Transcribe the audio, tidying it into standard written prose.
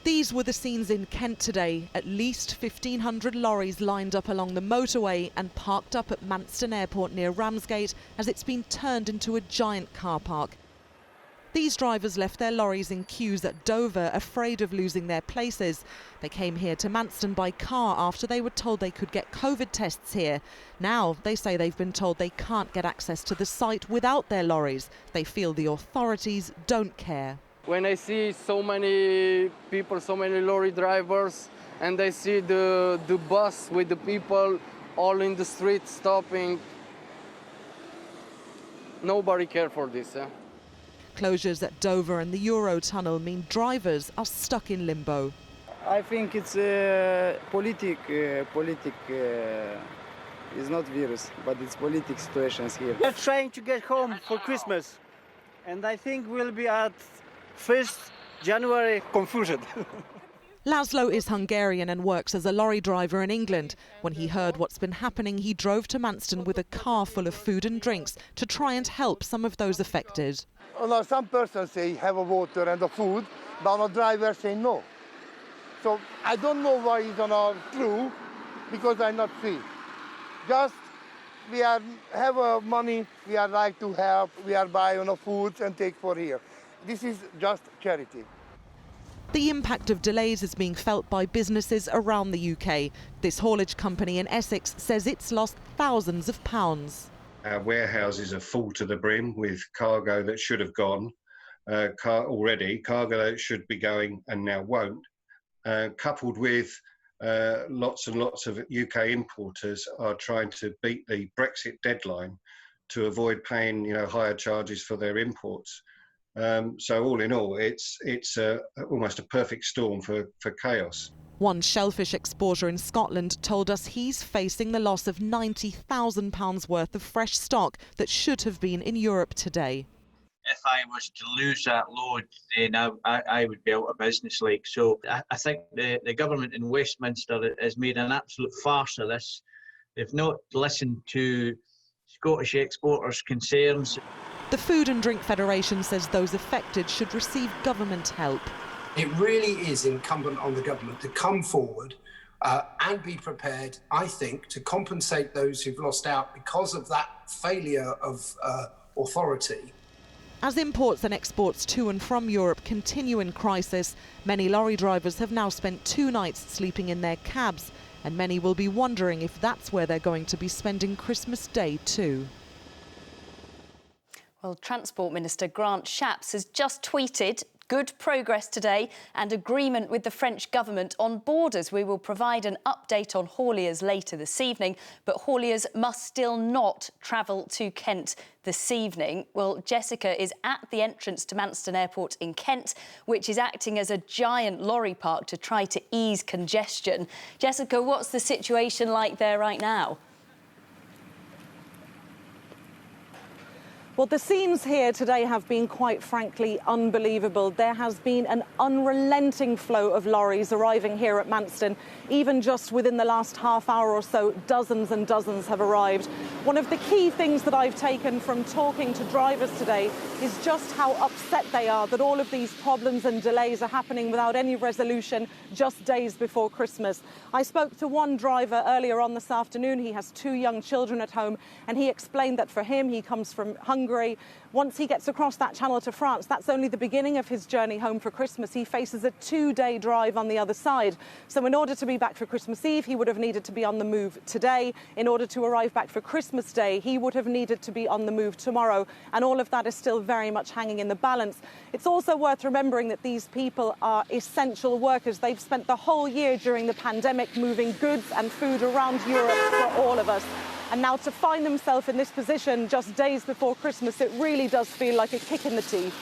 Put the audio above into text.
These were the scenes in Kent today. At least 1,500 lorries lined up along the motorway and parked up at Manston Airport near Ramsgate as it's been turned into a giant car park. These drivers left their lorries in queues at Dover, afraid of losing their places. They came here to Manston by car after they were told they could get COVID tests here. Now they say they've been told they can't get access to the site without their lorries. They feel the authorities don't care. When I see so many people, so many lorry drivers, and I see the bus with the people all in the street stopping, nobody cares for this. Closures at Dover and the Eurotunnel mean drivers are stuck in limbo. I think it's politic is not virus, but it's political situations here. We're trying to get home for Christmas, and I think we'll be at 1st January. Confusion. Laszlo is Hungarian and works as a lorry driver in England. When he heard what's been happening, he drove to Manston with a car full of food and drinks to try and help some of those affected. No, some persons say have a water and a food, but the driver say no. So I don't know why it's not true, because I not see. Just we have money, we are like to help, we are buying foods and take for here. This is just charity. The impact of delays is being felt by businesses around the UK. This haulage company in Essex says it's lost thousands of pounds. Our warehouses are full to the brim with cargo that should have gone cargo that should be going and now won't, coupled with lots and lots of UK importers are trying to beat the Brexit deadline to avoid paying higher charges for their imports. So all in all, it's almost a perfect storm for chaos. One shellfish exporter in Scotland told us he's facing the loss of £90,000 worth of fresh stock that should have been in Europe today. If I was to lose that load, then I would be out of business. So I think the government in Westminster has made an absolute farce of this. They've not listened to Scottish exporters' concerns. The Food and Drink Federation says those affected should receive government help. It really is incumbent on the government to come forward and be prepared, I think, to compensate those who've lost out because of that failure of authority. As imports and exports to and from Europe continue in crisis, many lorry drivers have now spent 2 nights sleeping in their cabs, and many will be wondering if that's where they're going to be spending Christmas Day too. Well, Transport Minister Grant Shapps has just tweeted, "Good progress today and agreement with the French government on borders. We will provide an update on hauliers later this evening, but hauliers must still not travel to Kent this evening." Well, Jessica is at the entrance to Manston Airport in Kent, which is acting as a giant lorry park to try to ease congestion. Jessica, what's the situation like there right now? Well, the scenes here today have been quite frankly unbelievable. There has been an unrelenting flow of lorries arriving here at Manston. Even just within the last half hour or so, dozens and dozens have arrived. One of the key things that I've taken from talking to drivers today is just how upset they are that all of these problems and delays are happening without any resolution just days before Christmas. I spoke to one driver earlier on this afternoon. He has 2 young children at home, and he explained that for him, he comes from Hungary. Once he gets across that channel to France, that's only the beginning of his journey home for Christmas. He faces a 2-day drive on the other side. So in order to be back for Christmas Eve, he would have needed to be on the move today. In order to arrive back for Christmas Day, he would have needed to be on the move tomorrow. And all of that is still very much hanging in the balance. It's also worth remembering that these people are essential workers. They've spent the whole year during the pandemic moving goods and food around Europe for all of us. And now to find themselves in this position just days before Christmas, it really does feel like a kick in the teeth.